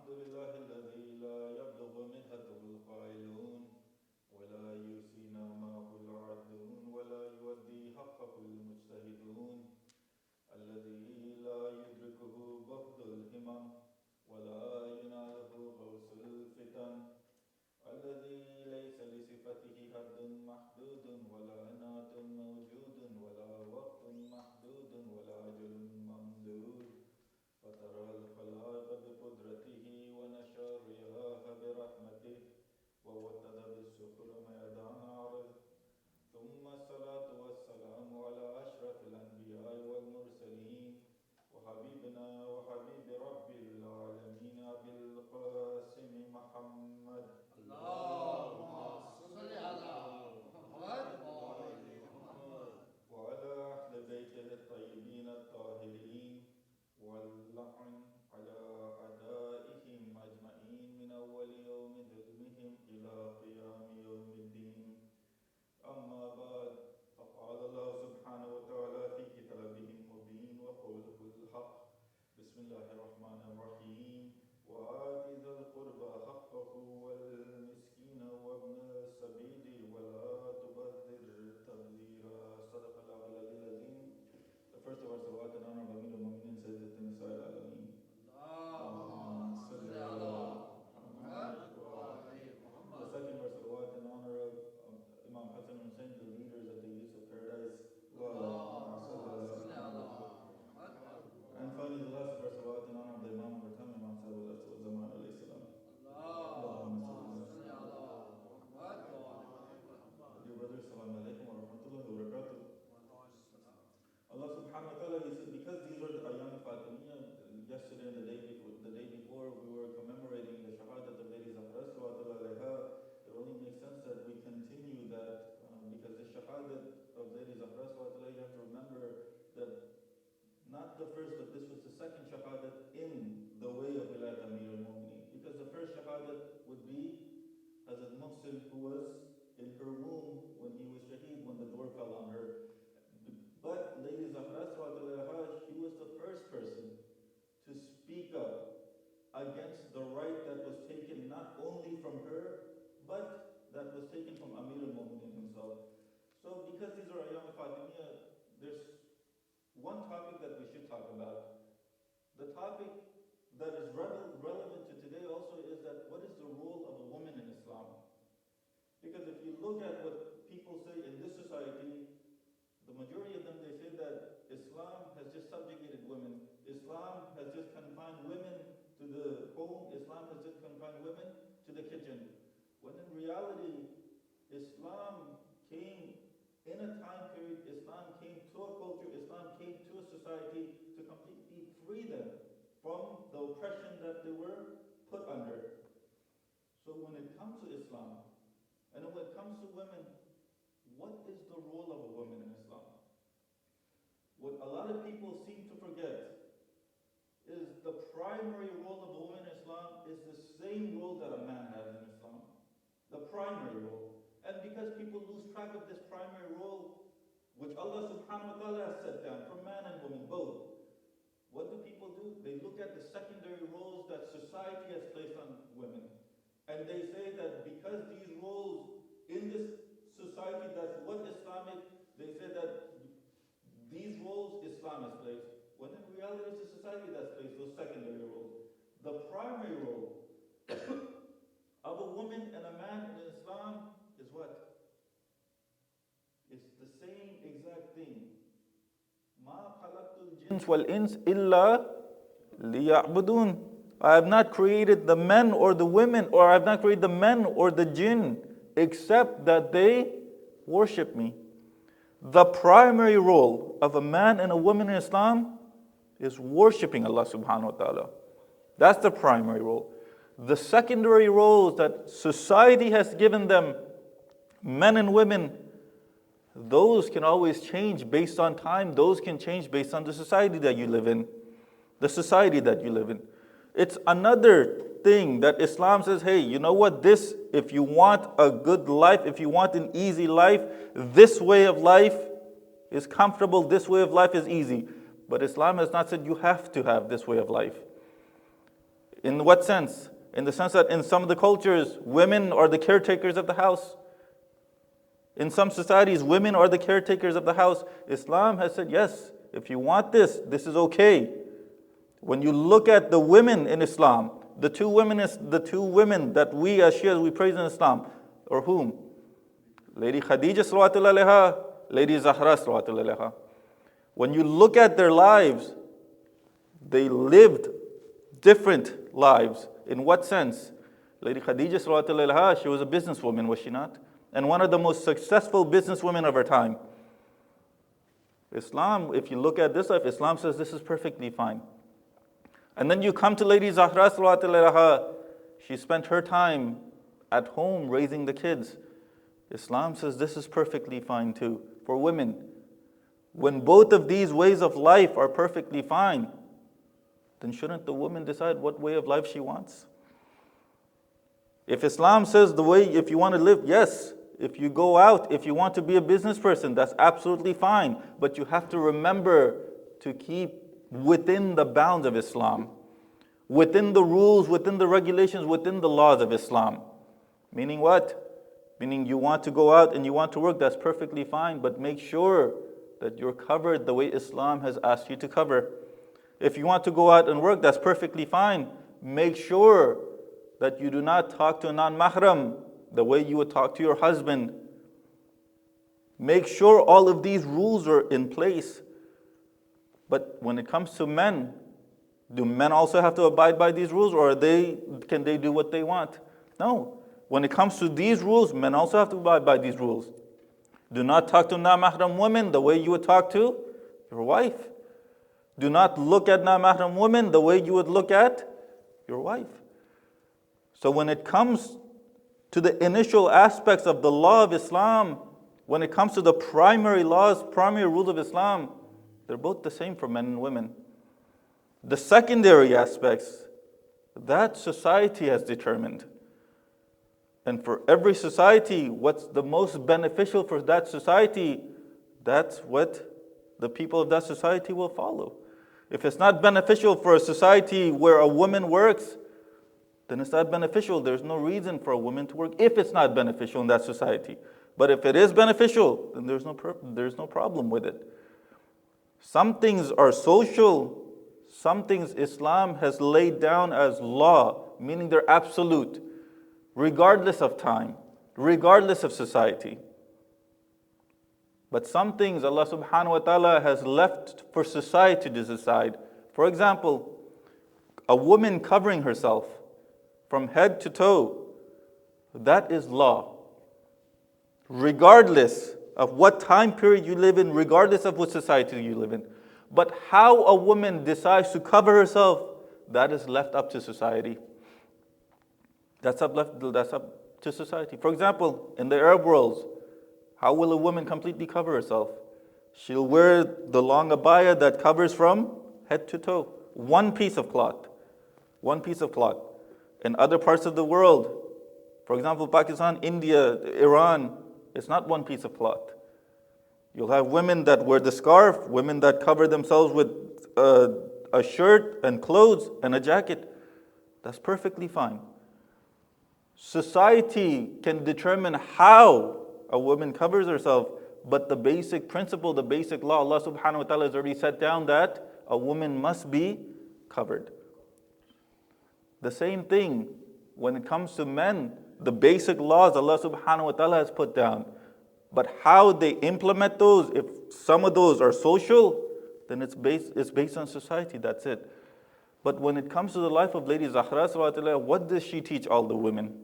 الحمد لله الذي لا يبلغ منهته القائلون ولا يوصي نعمه العادون ولا يودي حقه المجتهدون الذي لا يدركه بغض الهمم ولا يناله غوص الفتن الذي ليس لصفته حد محدود ولا نعت موجود ولا وقت محدود ولا أجل ممدود فترى الخلائق بقدرته ونشر رياح برحمته ووتد بالسكر ميدان عرض ثم الصلاة والسلام على أشرف الأنبياء والمرسلين وحبيبنا وحبيب رب العالمين أبي القاسم محمد اللهم صل على محمد وعلى أهل بيته الطيبين الطاهرين واللعن على أعدائهم أجمعين من أول يوم ظلمهم إلى قيام يوم الدين أما بعد فقال الله سبحانه وتعالى في كتابه المبين وقوله الحق بسم الله الرحمن الرحيم وآت ذا القربى حقه والمسكين وابن السبيل ولا تبذر تبذيرا صدق الله العلي العظيم. The first of our salawat and honor of Babulilm Mu'minin Sayyidat Nisa al-Alamin. اللهم صل على محمد وعلى محمد. The second verse salawat in honor of Imam Hussain and Hussain, the leaders of the youth of paradise. اللهم صل على محمد. And finally, the last verse salawat in honor of the Imam of our time, Imam Syed al-Zaman alayhi salam. اللهم صل على محمد وعلى محمد. Dear brothers, assalamu alaikum wa rahmatullahi wa barakatuh. Allah subhanahu wa ta'ala, He said, because these are the Ayam Fatimiyya, yesterday and the day before, we were commemorating the Shahadat of Lady Zahra, sallallahu alayha. It only makes sense that we continue that, because the Shahadat of Lady Zahra, sallallahu alayha, you have to remember that not the first, but this was the second Shahadat in the way of Wilayat Amir al-Mu'mineen. Because the first Shahadat would be Hazrat Muhsin, who was in her womb when he was shaheed, when the door fell on her. But Lady Zahra, she was the first person to speak up against the right that was taken not only from her, but that was taken from Amir al-Mu'mineen himself. So because these are Ayyam Fatimiyya, there's one topic that we should talk about. The topic that is relevant to today also is that what is the role of a woman in Islam? Because if you look at what people say in this society, the majority of them, they say that Islam has just subjugated women. Islam has just confined women to the home. Islam has just confined women to the kitchen. When in reality, Islam came in a time period, Islam came to a culture, Islam came to a society to completely free them from the oppression that they were put under. So when it comes to Islam, and when it comes to women, what is the role of a woman in Islam? What a lot of people seem to forget is the primary role of a woman in Islam is the same role that a man has in Islam. The primary role. And because people lose track of this primary role, which Allah subhanahu wa ta'ala has set down for man and woman both, what do people do? They look at the secondary roles that society has placed on women. And they say that because these roles in this society, that's what Islamic, they say that these roles Islam has placed, when in reality it's the society that's placed those secondary roles. The primary role of a woman and a man in Islam is what? It's the same exact thing. مَا خَلَقْتُ الْجِنَّ وَالْإِنسَ إِلَّا لِيَعْبُدُونَ. I have not created the men or the women, or I have not created the men or the jinn, except that they worship me. The primary role of a man and a woman in Islam is worshiping Allah subhanahu wa ta'ala. That's the primary role. The secondary roles that society has given them, men and women, those can always change based on time. Those can change based on the society that you live in. The society that you live in. It's another thing that Islam says, hey, you know what, this, if you want a good life, if you want an easy life, this way of life is comfortable, this way of life is easy. But Islam has not said you have to have this way of life. In what sense? In the sense that in some of the cultures, women are the caretakers of the house. In some societies, women are the caretakers of the house. Islam has said, yes, if you want this, this is okay. When you look at the women in Islam, the two women that we as Shias, we praise in Islam, or whom? Lady Khadija salawatullah alayha, Lady Zahra salawatullah alayha. When you look at their lives, they lived different lives. In what sense? Lady Khadija salawatullah alayha, she was a businesswoman, was she not? And one of the most successful businesswomen of her time. Islam, if you look at this life, Islam says this is perfectly fine. And then you come to Lady Zahra salawatullah alayha, she spent her time at home raising the kids. Islam says this is perfectly fine too, for women. When both of these ways of life are perfectly fine, then shouldn't the woman decide what way of life she wants? If Islam says the way, if you want to live, yes. If you go out, if you want to be a business person, that's absolutely fine. But you have to remember to keep within the bounds of Islam, within the rules, within the regulations, within the laws of Islam. Meaning what? Meaning you want to go out and you want to work, that's perfectly fine, but make sure that you're covered the way Islam has asked you to cover. If you want to go out and work, that's perfectly fine. Make sure that you do not talk to a non-mahram the way you would talk to your husband. Make sure all of these rules are in place. But when it comes to men, do men also have to abide by these rules, or can they do what they want? No. When it comes to these rules, men also have to abide by these rules. Do not talk to non-mahram women the way you would talk to your wife. Do not look at non-mahram women the way you would look at your wife. So when it comes to the initial aspects of the law of Islam, when it comes to the primary laws, primary rules of Islam, they're both the same for men and women. The secondary aspects, that society has determined. And for every society, what's the most beneficial for that society, that's what the people of that society will follow. If it's not beneficial for a society where a woman works, then it's not beneficial. There's no reason for a woman to work if it's not beneficial in that society. But if it is beneficial, then there's no problem with it. Some things are social. Some things Islam has laid down as law, meaning they're absolute, regardless of time, regardless of society. But some things Allah subhanahu wa ta'ala has left for society to decide. For example, a woman covering herself from head to toe, that is law. Regardless of what time period you live in, regardless of what society you live in. But how a woman decides to cover herself, that is left up to society. That's up to society. For example, in the Arab world, how will a woman completely cover herself? She'll wear the long abaya that covers from head to toe. One piece of cloth. One piece of cloth. In other parts of the world, for example, Pakistan, India, Iran, it's not one piece of cloth. You'll have women that wear the scarf, women that cover themselves with a shirt and clothes and a jacket. That's perfectly fine. Society can determine how a woman covers herself, but the basic principle, the basic law, Allah subhanahu wa ta'ala has already set down that a woman must be covered. The same thing when it comes to men, the basic laws Allah subhanahu wa ta'ala has put down. But how they implement those, if some of those are social, then it's based on society, that's it. But when it comes to the life of Lady Zahra, what does she teach all the women?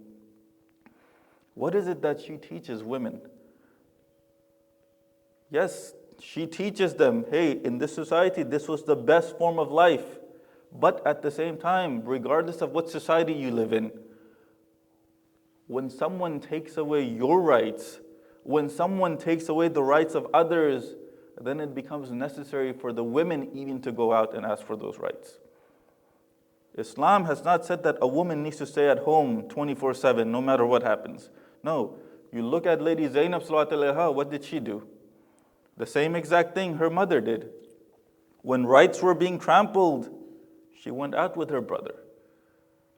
What is it that she teaches women? Yes, she teaches them, hey, in this society, this was the best form of life. But at the same time, regardless of what society you live in, when someone takes away your rights, when someone takes away the rights of others, then it becomes necessary for the women even to go out and ask for those rights. Islam has not said that a woman needs to stay at home 24/7 no matter what happens. No, you look at Lady Zainab sallallahu alaihi wasallam, what did she do? The same exact thing her mother did. When rights were being trampled, she went out with her brother.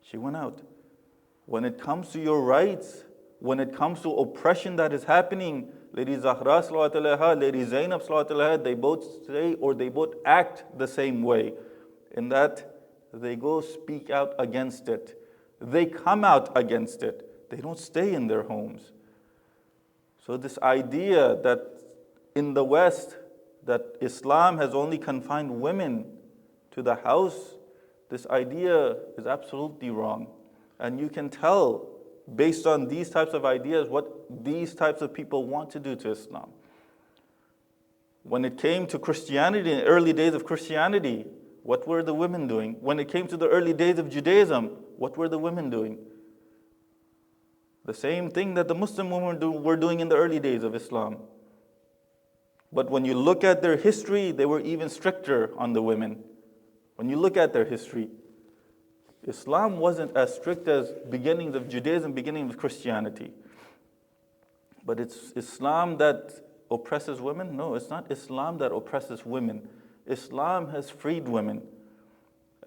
She went out. When it comes to your rights, when it comes to oppression that is happening, Lady Zahra salawat alaiha, Lady Zainab salawat alaiha, they both say or they both act the same way, in that they go speak out against it. They come out against it. They don't stay in their homes. So this idea that in the West, that Islam has only confined women to the house, this idea is absolutely wrong. And you can tell, based on these types of ideas, what these types of people want to do to Islam. When it came to Christianity, in the early days of Christianity, what were the women doing? When it came to the early days of Judaism, what were the women doing? The same thing that the Muslim women were doing in the early days of Islam. But when you look at their history, they were even stricter on the women. When you look at their history, Islam wasn't as strict as beginnings of Judaism, beginnings of Christianity. But it's Islam that oppresses women? No, it's not Islam that oppresses women. Islam has freed women.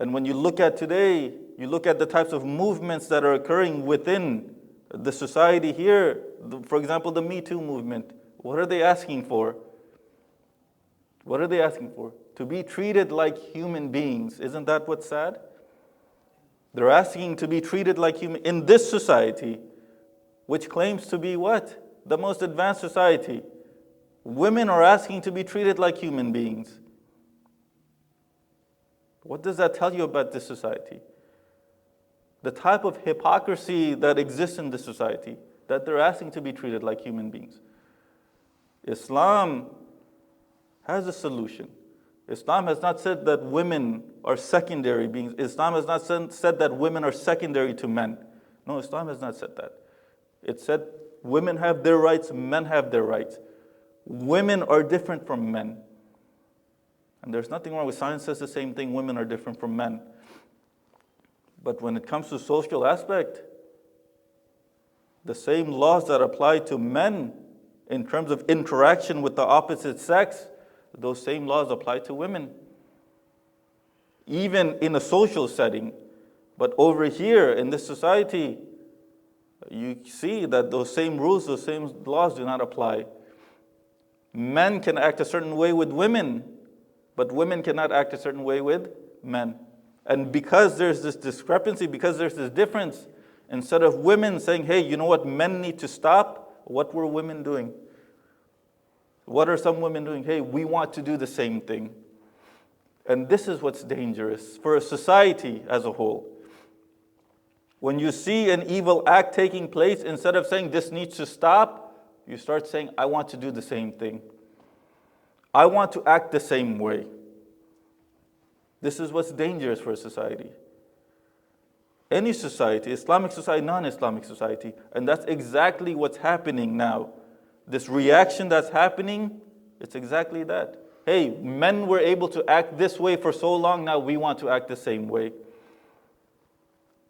And when you look at today, you look at the types of movements that are occurring within the society here. For example, the Me Too movement. What are they asking for? What are they asking for? To be treated like human beings. Isn't that what's sad? They're asking to be treated like human in this society, which claims to be what? The most advanced society. Women are asking to be treated like human beings. What does that tell you about this society? The type of hypocrisy that exists in this society, that they're asking to be treated like human beings. Islam has a solution. Islam has not said that women are secondary beings. Islam has not said that women are secondary to men. No, Islam has not said that. It said women have their rights, men have their rights. Women are different from men. And there's nothing wrong with science says the same thing, women are different from men. But when it comes to social aspect, the same laws that apply to men in terms of interaction with the opposite sex, those same laws apply to women. Even in a social setting. But over here in this society, you see that those same rules, those same laws do not apply. Men can act a certain way with women, but women cannot act a certain way with men. And because there's this discrepancy, because there's this difference, instead of women saying, hey, you know what, men need to stop, what were women doing? What are some women doing? Hey, we want to do the same thing. And this is what's dangerous for a society as a whole. When you see an evil act taking place, instead of saying this needs to stop, you start saying, I want to do the same thing. I want to act the same way. This is what's dangerous for a society. Any society, Islamic society, non-Islamic society, and that's exactly what's happening now. This reaction that's happening, it's exactly that. Hey, men were able to act this way for so long, now we want to act the same way.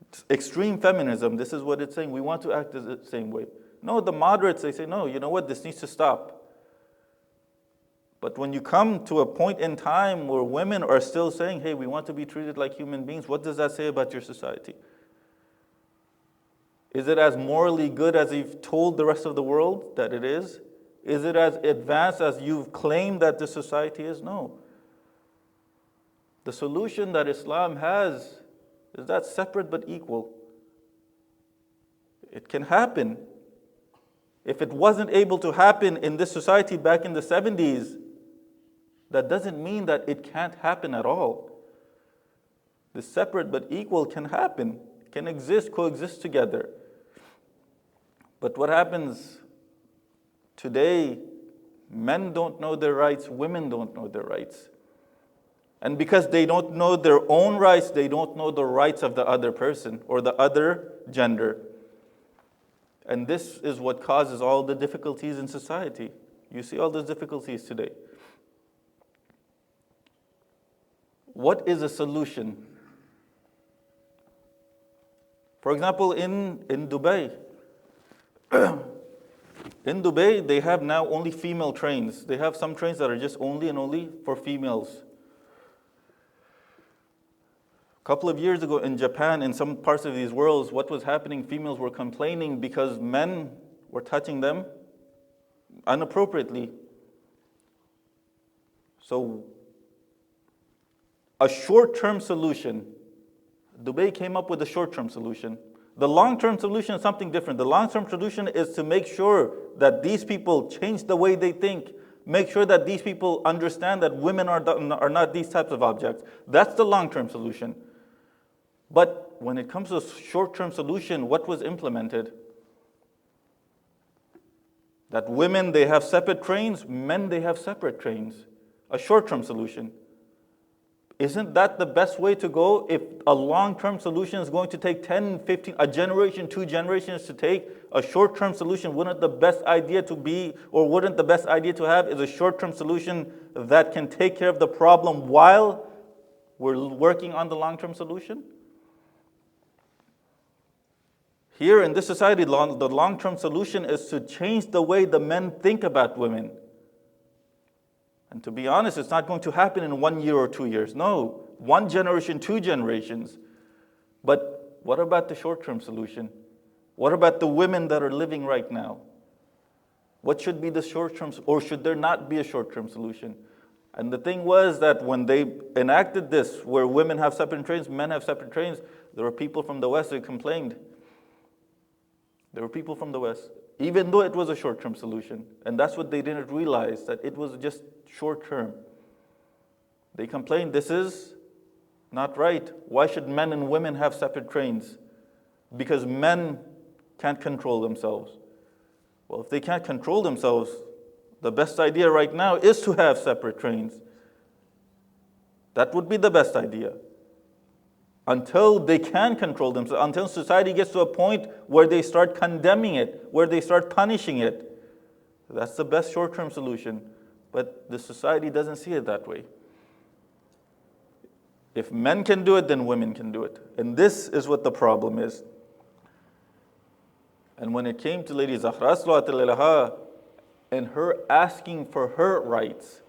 It's extreme feminism, this is what it's saying. We want to act the same way. No, the moderates, they say, no, you know what, this needs to stop. But when you come to a point in time where women are still saying, hey, we want to be treated like human beings, what does that say about your society? Is it as morally good as you've told the rest of the world that it is? Is it as advanced as you've claimed that the society is? No. The solution that Islam has is that separate but equal. It can happen. If it wasn't able to happen in this society back in the 70s, that doesn't mean that it can't happen at all. The separate but equal can happen, can exist, coexist together. But what happens today, men don't know their rights, women don't know their rights. And because they don't know their own rights, they don't know the rights of the other person or the other gender. And this is what causes all the difficulties in society. You see all those difficulties today. What is a solution? For example, in Dubai, in Dubai, they have now only female trains. They have some trains that are just only and only for females. couple of years ago in Japan, in some parts of these worlds, what was happening, females were complaining because men were touching them inappropriately. So a short-term solution, Dubai came up with a short-term solution. The long-term solution is something different. The long-term solution is to make sure that these people change the way they think, make sure that these people understand that women are not these types of objects. That's the long-term solution. But when it comes to a short-term solution, what was implemented? That women, they have separate trains, men, they have separate trains. A short-term solution. Isn't that the best way to go? If a long-term solution is going to take 10, 15, a generation, 2 generations to take, a short-term solution, wouldn't the best idea to be, or wouldn't the best idea to have is a short-term solution that can take care of the problem while we're working on the long-term solution? Here in this society, the long-term solution is to change the way the men think about women. And to be honest, it's not going to happen in 1 year or 2 years. No, 1 generation, 2 generations. But what about the short-term solution? What about the women that are living right now? What should be the short-term, or should there not be a short-term solution? And the thing was that when they enacted this, where women have separate trains, men have separate trains, there were people from the West that complained. There were people from the West, even though it was a short-term solution. And that's what they didn't realize, that it was just short-term. They complained, this is not right. Why should men and women have separate trains? Because men can't control themselves. Well, if they can't control themselves, the best idea right now is to have separate trains. That would be the best idea. Until they can control themselves, until society gets to a point where they start condemning it, where they start punishing it. That's the best short-term solution. But the society doesn't see it that way. If men can do it, then women can do it. And this is what the problem is. And when it came to Lady Zahra sallallahu and her asking for her rights,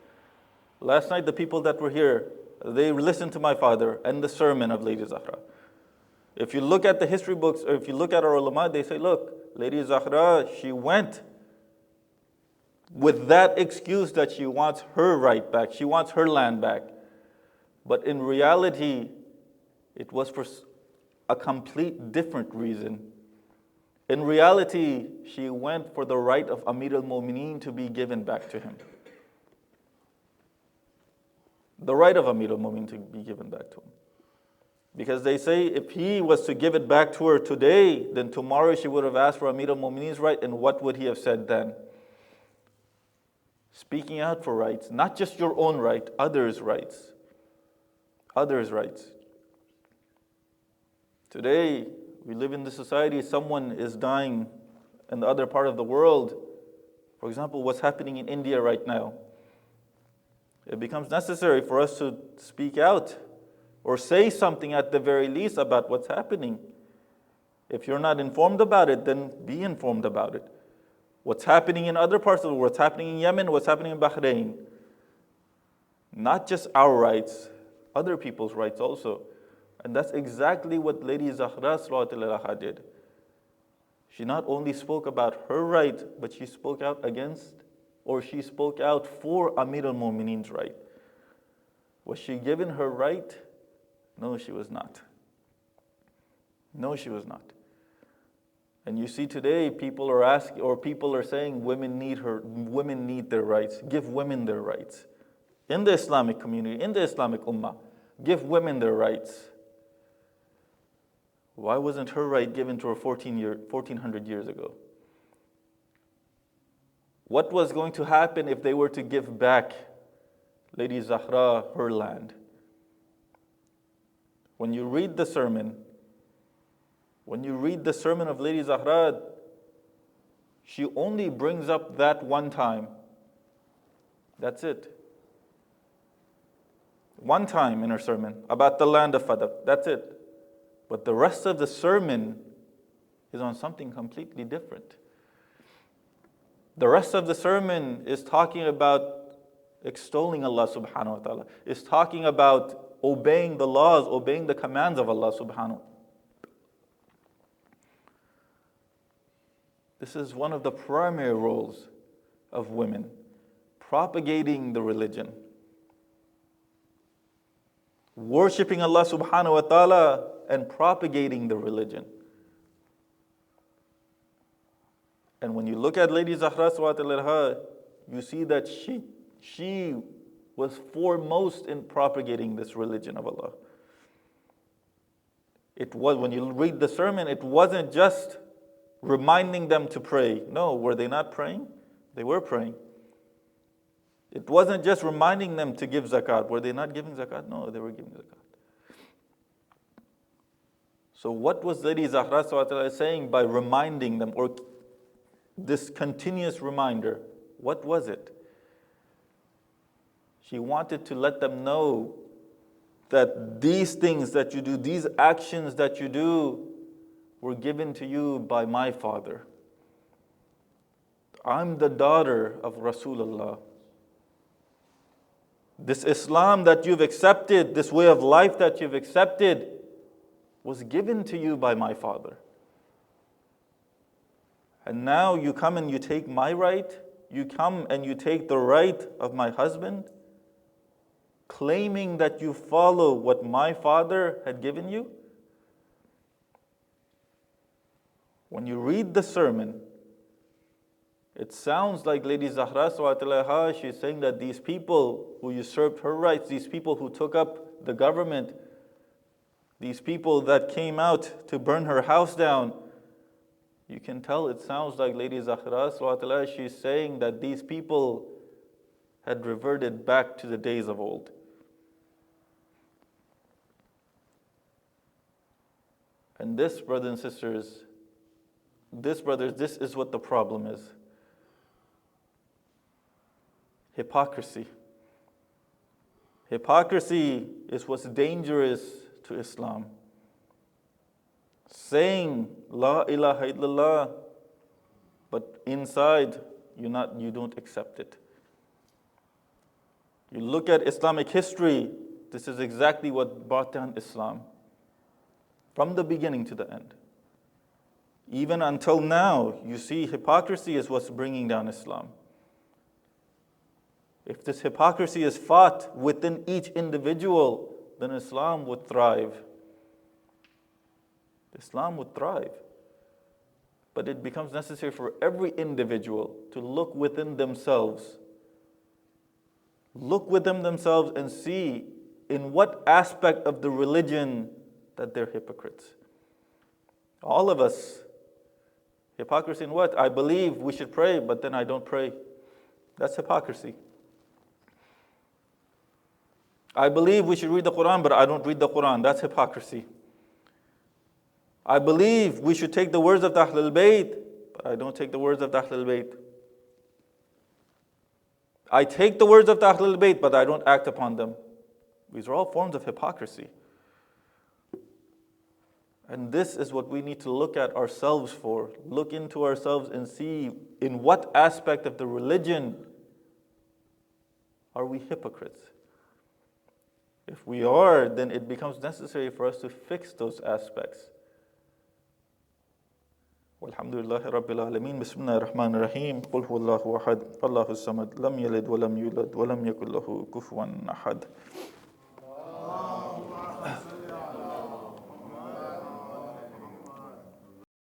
last night the people that were here, they listened to my father and the sermon of Lady Zahra. If you look at the history books, or if you look at our ulama, they say, look, Lady Zahra, she went with that excuse that she wants her right back, she wants her land back. But in reality, it was for a complete different reason. In reality, she went for the right of Amir al-Mu'mineen to be given back to him. The right of Amir al-Mu'mineen to be given back to him. Because they say if he was to give it back to her today, then tomorrow she would have asked for Amir al-Mu'mineen's right, and what would he have said then? Speaking out for rights, not just your own right, others' rights. Others' rights. Today, we live in this society, someone is dying in the other part of the world. For example, what's happening in India right now. It becomes necessary for us to speak out or say something at the very least about what's happening. If you're not informed about it, then be informed about it. What's happening in other parts of the world, what's happening in Yemen, what's happening in Bahrain. Not just our rights, other people's rights also. And that's exactly what Lady Zahra sallallahu did. She not only spoke about her right, but she spoke out against, or she spoke out for Amir al-Mu'mineen's right. Was she given her right? No, she was not. No, she was not. And you see today, people are asking, or people are saying, women need their rights. Give women their rights. In the Islamic community, in the Islamic Ummah, give women their rights. Why wasn't her right given to her 1400 years ago? What was going to happen if they were to give back Lady Zahra her land? When you read the sermon of Lady Zahra, she only brings up that one time. That's it. One time in her sermon about the land of Fadak. That's it. But the rest of the sermon is on something completely different. The rest of the sermon is talking about extolling Allah subhanahu wa ta'ala. It's talking about obeying the laws, obeying the commands of Allah subhanahu. This is one of the primary roles of women, propagating the religion. Worshipping Allah subhanahu wa ta'ala and propagating the religion. And when you look at Lady Zahra sallallahu you see that she was foremost in propagating this religion of Allah. It was, when you read the sermon, it wasn't just reminding them to pray. No, were they not praying? They were praying. It wasn't just reminding them to give zakat. Were they not giving zakat? No, they were giving zakat. So what was Lady Zahra sallallahu saying by reminding them, or this continuous reminder? What was it? She wanted to let them know that these things that you do, these actions that you do, were given to you by my father. I'm the daughter of Rasulullah. This Islam that you've accepted, this way of life that you've accepted, was given to you by my father. And now you come and you take my right, you come and you take the right of my husband, claiming that you follow what my father had given you. When you read the sermon, it sounds like Lady Zahra sallallahu she's saying that these people who usurped her rights, these people who took up the government, these people that came out to burn her house down, you can tell it sounds like Lady Zahra sallallahu she's saying that these people had reverted back to the days of old. And this, brothers and sisters, this is what the problem is. Hypocrisy. Hypocrisy is what's dangerous to Islam. Saying La ilaha illallah, but inside you don't accept it. You look at Islamic history, this is exactly what brought down Islam. From the beginning to the end. Even until now, you see hypocrisy is what's bringing down Islam. If this hypocrisy is fought within each individual, then Islam would thrive. Islam would thrive. But it becomes necessary for every individual to look within themselves. Look within themselves and see in what aspect of the religion that they're hypocrites. All of us. Hypocrisy in what? I believe we should pray, but then I don't pray. That's hypocrisy. I believe we should read the Quran, but I don't read the Quran. That's hypocrisy. I believe we should take the words of the Ahlul Bayt, but I don't take the words of the Ahlul Bayt. I take the words of the Ahlul Bayt, but I don't act upon them. These are all forms of hypocrisy. And this is what we need to look at ourselves for. Look into ourselves and see in what aspect of the religion are we hypocrites. If we are, then it becomes necessary for us to fix those aspects. Walhamdulillahi Rabbil Alameen. Bismillahir Rahmanir Rahim. Qul huwallahu ahad. Allahu samad. Lam yalid wa lam yulad wa lam yakul lahu kufuwan ahad.